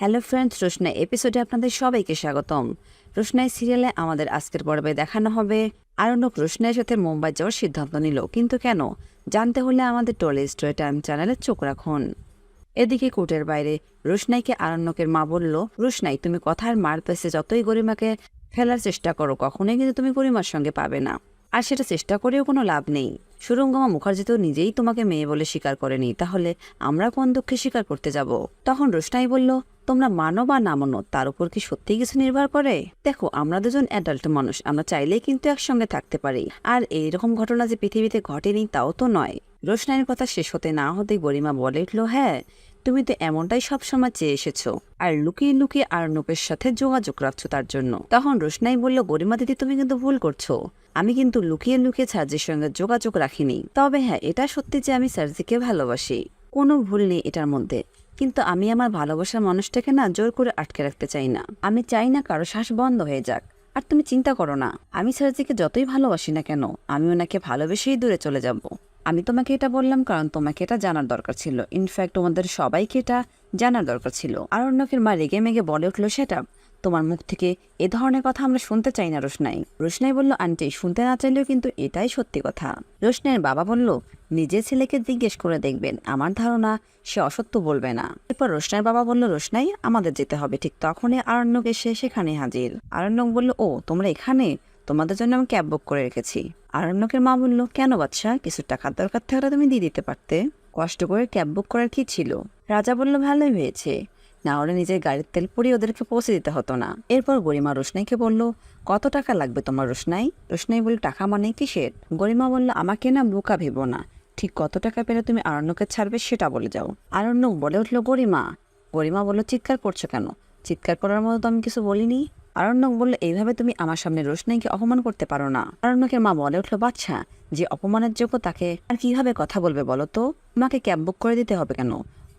Hello friends, রোশনাই এপিসোডে আপনাদের সবাইকে স্বাগতম। রোশনাই সিরিয়ালে আমাদের আজকের পর্বে দেখানো হবে আরণ্যক রোশনাইয়ের সাথে মুম্বাই যাওয়ার সিদ্ধান্ত নিল, কিন্তু কেন জানতে হলে আমাদের টলি স্টোরি টাইম চ্যানেলে চোখ রাখুন। এদিকে কোর্টের বাইরে রোশনাইকে আরণ্যকের মা বলল, রোশনাই তুমি কথার মার পেছে যতই গরিমাকে ফেলার চেষ্টা করো, কখনোই কিন্তু তুমি গরিমার সঙ্গে পাবে না, আর সেটা চেষ্টা করেও কোনো লাভ নেই। সুরঙ্গমা মুখার্জি তো নিজেই তোমাকে মেয়ে বলে স্বীকার করেনি, তাহলে আমরা কোন দুঃখে স্বীকার করতে যাব? তখন রোশনাই বলল, তোমরা মানো বা না মানো তার উপর কি সত্যি কিছু নির্ভর করে? দেখো, আমরা দুজন অ্যাডাল্ট মানুষ, আমরা চাইলেই কিন্তু একসঙ্গে থাকতে পারি, আর এইরকম ঘটনা যে পৃথিবীতে ঘটেনি তাও তো নয়। রোশনাইয়ের কথা শেষ হতে না হতেই গরিমা বলে উঠল, হ্যাঁ তুমি তো এমনটাই সবসময় চেয়ে এসেছো, আর লুকিয়ে লুকিয়ে আরণ্যকের সাথে যোগাযোগ রাখছো তার জন্য। তখন রোশনাই বলল, গরিমা দিদি তুমি কিন্তু ভুল করছো, আমি কিন্তু লুকিয়ে লুকিয়ে সার্জির সঙ্গে যোগাযোগ রাখিনি। তবে হ্যাঁ, এটা সত্যি যে আমি সার্জিকে ভালোবাসি, কোনো ভুল নেই এটার মধ্যে, কিন্তু আমি আমার ভালোবাসার মানুষটাকে না জোর করে আটকে রাখতে চাই না। আমি চাই না কারো শ্বাস বন্ধ হয়ে যাক। আর তুমি চিন্তা করো না, আমি সার্জিকে যতই ভালোবাসি না কেন, আমি ওনাকে ভালোবেসেই দূরে চলে যাব। আমি তোমাকে এটা বললাম কারণ তোমাকে এটা জানার দরকার ছিল, ইনফ্যাক্ট তোমাদের সবাইকে এটা জানার দরকার ছিল। আরণ্যকের মা রেগে মেগে বলে উঠল, সেটা তোমার মুখ থেকে এ ধরনের কথা আমরা শুনতে চাই না রোশনাই। রোশনাই বলল, আন্টি শুনতে না চাইলেও কিন্তু এটাই সত্যি কথা। রোশনাইয়ের বাবা বলল, নিজের ছেলেকে জিজ্ঞেস করে দেখবেন, আমার ধারণা সে অসত্য বলবে না। এরপর রোশনাইয়ের বাবা বলল, রোশনাই আমাদের যেতে হবে। ঠিক তখনই আরণ্যক এসে সেখানে হাজির। আরণ্যক বলল, ও তোমরা এখানে, তোমাদের জন্য আমি ক্যাব বুক করে রেখেছি। আরণ্যকের মা বলল, কেন বাচ্চা, কিছু টাকার দরকার থাকলে তুমি দিয়ে দিতে পারতে, কষ্ট করে ক্যাব বুক করার কি ছিল? রাজা বলল, ভালোই হয়েছে, না হলে নিজের গাড়ির তেল পুড়িয়ে ওদেরকে পৌঁছে দিতে হতো না। এরপর গরিমা রোশনাইকে বলল, কত টাকা লাগবে তোমার রোশনাই? রোশনাই বলল, টাকা মানে কিসের? গরিমা বলল, আমাকে না বোকা ভেবো না, ঠিক কত টাকা পেলে তুমি আরণ্যকে ছাড়বে সেটা বলে যাও। আরণ্যক বলে উঠল, গরিমা। গরিমা বলল, চিৎকার করছো কেন? চিৎকার করার মতো তো আমি কিছু বলিনি। আরণ্যক বলল, এইভাবে তুমি আমার সামনে রোশনাইকে অপমান করতে পারো না। আরণ্যকের মা বলে উঠল, বাচ্চা যে অপমানের যোগ্য তাকে আর কিভাবে কথা বলবে বলো তো? তোমাকে ক্যাব বুক করে দিতে হবে কেন?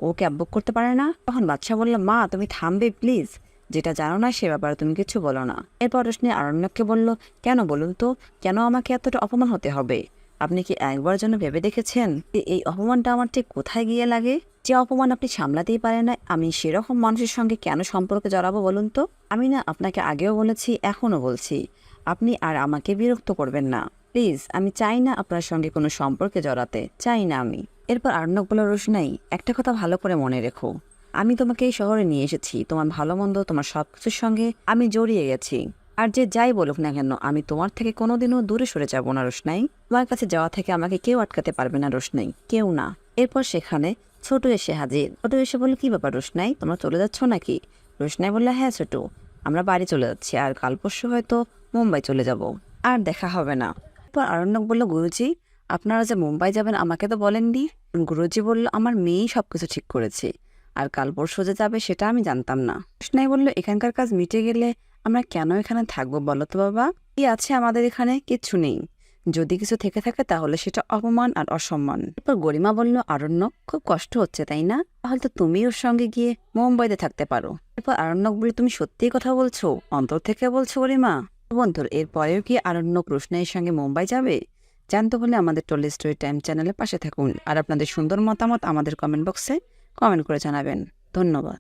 ও ক্যাব বুক করতে পারে না? তখন বাচ্চা বলল, মা তুমি থামবে প্লিজ, যেটা জানো না সে ব্যাপারে তুমি কিছু বলো না। এরপর রোশনাই আরণ্যককে বলল, কেন বলুন তো, কেন আমাকে এতটা অপমান হতে হবে? আপনি কি একবার জন্য ভেবে দেখেছেন এই অপমানটা আমার ঠিক কোথায় গিয়ে লাগে? যে অপমান আপনি সামলাতেই পারেন না, আমি সেরকম মানুষের সঙ্গে কেন সম্পর্কে জড়াবো বলুন তো? আমি না আপনাকে আগেও বলেছি, এখনও বলছি, আপনি আর আমাকে বিরক্ত করবেন না প্লিজ। আমি চাই না আপনার সঙ্গে কোনো সম্পর্কে জড়াতে, চাই না আমি। এরপর আরণ্যক বলল, রোশনাই একটা কথা ভালো করে মনে রেখো, আমি তোমাকে এই শহরে নিয়ে এসেছি, তোমার ভালো মন্দ তোমার সবকিছুর সঙ্গে আমি জড়িয়ে গেছি। আর যে যাই বলুক না কেন, আমি তোমার থেকে কোনোদিনও দূরে সরে যাব না রোশনাই। তোমার কাছে যাওয়া থেকে আমাকে কেউ আটকাতে পারবে না রোশনাই, কেউ না। এরপর সেখানে ছোট এসে হাজির। ছোট এসে বলল, কি ব্যাপার রোশনাই, তোমরা চলে যাচ্ছ নাকি? রোশনাই বলল, হ্যাঁ ছোট, আমরা বাড়ি চলে যাচ্ছি, আর কাল পরশু হয়তো মুম্বাই চলে যাব, আর দেখা হবে না। এরপর আরণ্যক বলল, গুরুজি আপনারা যে মুম্বাই যাবেন আমাকে তো বলেননি। গুরুজি বলল, আমার মেয়েই সবকিছু ঠিক করেছে, আর কাল পরশু যে যাবে সেটা আমি জানতাম না। রোশনাই বলল, এখানকার কাজ মিটে গেলে আমরা কেন এখানে থাকবো বলো তো বাবা? কি আছে আমাদের এখানে? কিচ্ছু নেই, যদি কিছু থেকে থাকে তাহলে সেটা অপমান আর অসম্মান। এরপর গরিমা বলল, আরণ্যক খুব কষ্ট হচ্ছে তাই না? তাহলে তো তুমি ওর সঙ্গে গিয়ে মুম্বাইতে থাকতে পারো। এরপর আরণ্যক বলল, তুমি সত্যিই কথা বলছো, অন্তর থেকে বলছো গরিমা? বন্ধুর এরপরেও কি আরণ্যক রোশনাইয়ের সঙ্গে মুম্বাই যাবে? জানতে হলে আমাদের টলি স্টোরি টাইম চ্যানেলের পাশে থাকুন, আর আপনাদের সুন্দর মতামত আমাদের কমেন্ট বক্সে কমেন্ট করে জানাবেন। ধন্যবাদ।